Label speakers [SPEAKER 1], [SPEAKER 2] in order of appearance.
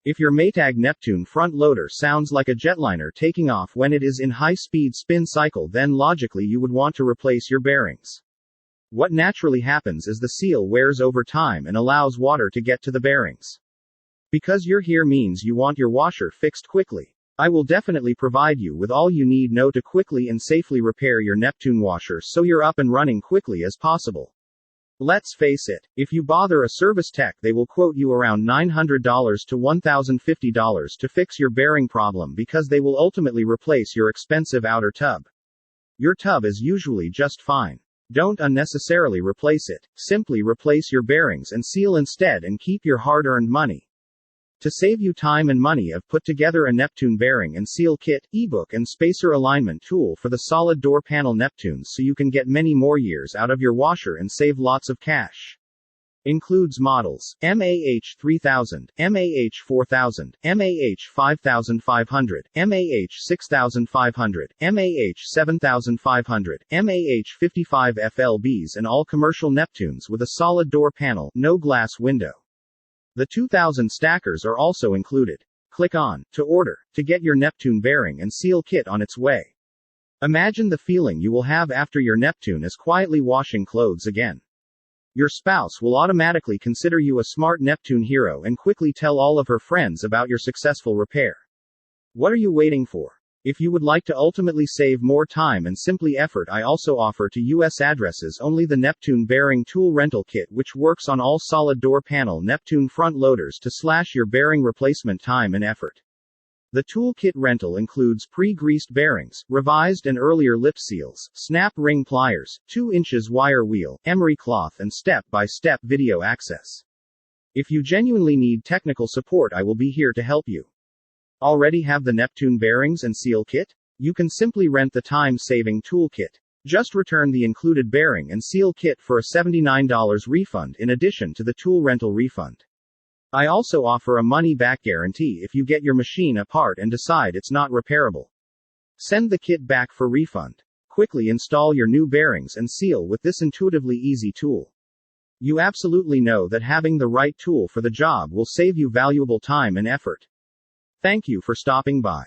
[SPEAKER 1] If your Maytag Neptune front loader sounds like a jetliner taking off when it is in high-speed spin cycle, then logically you would want to replace your bearings. What naturally happens is the seal wears over time and allows water to get to the bearings. Because you're here means you want your washer fixed quickly. I will definitely provide you with all you need know to quickly and safely repair your Neptune washer so you're up and running quickly as possible. Let's face it, if you bother a service tech, they will quote you around $900 to $1,050 to fix your bearing problem because they will ultimately replace your expensive outer tub. Your tub is usually just fine. Don't unnecessarily replace it. Simply replace your bearings and seal instead and keep your hard-earned money. To save you time and money, I've put together a Neptune bearing and seal kit, ebook and spacer alignment tool for the solid door panel Neptunes so you can get many more years out of your washer and save lots of cash. Includes models MAH3000, MAH4000, MAH5500, MAH6500, MAH7500, MAH55FLBs and all commercial Neptunes with a solid door panel, no glass window. The 2000 stackers are also included. Click on to order to get your Neptune bearing and seal kit on its way. Imagine the feeling you will have after your Neptune is quietly washing clothes again. Your spouse will automatically consider you a smart Neptune hero and quickly tell all of her friends about your successful repair. What are you waiting for? If you would like to ultimately save more time and simply effort, I also offer to U.S. addresses only the Neptune bearing tool rental kit, which works on all solid door panel Neptune front loaders to slash your bearing replacement time and effort. The tool kit rental includes pre-greased bearings, revised and earlier lip seals, snap ring pliers, 2 inches wire wheel, emery cloth and step-by-step video access. If you genuinely need technical support, I will be here to help you. Already have the Neptune bearings and seal kit? You can simply rent the time-saving toolkit. Just return the included bearing and seal kit for a $79 refund in addition to the tool rental refund. I also offer a money-back guarantee if you get your machine apart and decide it's not repairable. Send the kit back for refund. Quickly install your new bearings and seal with this intuitively easy tool. You absolutely know that having the right tool for the job will save you valuable time and effort. Thank you for stopping by.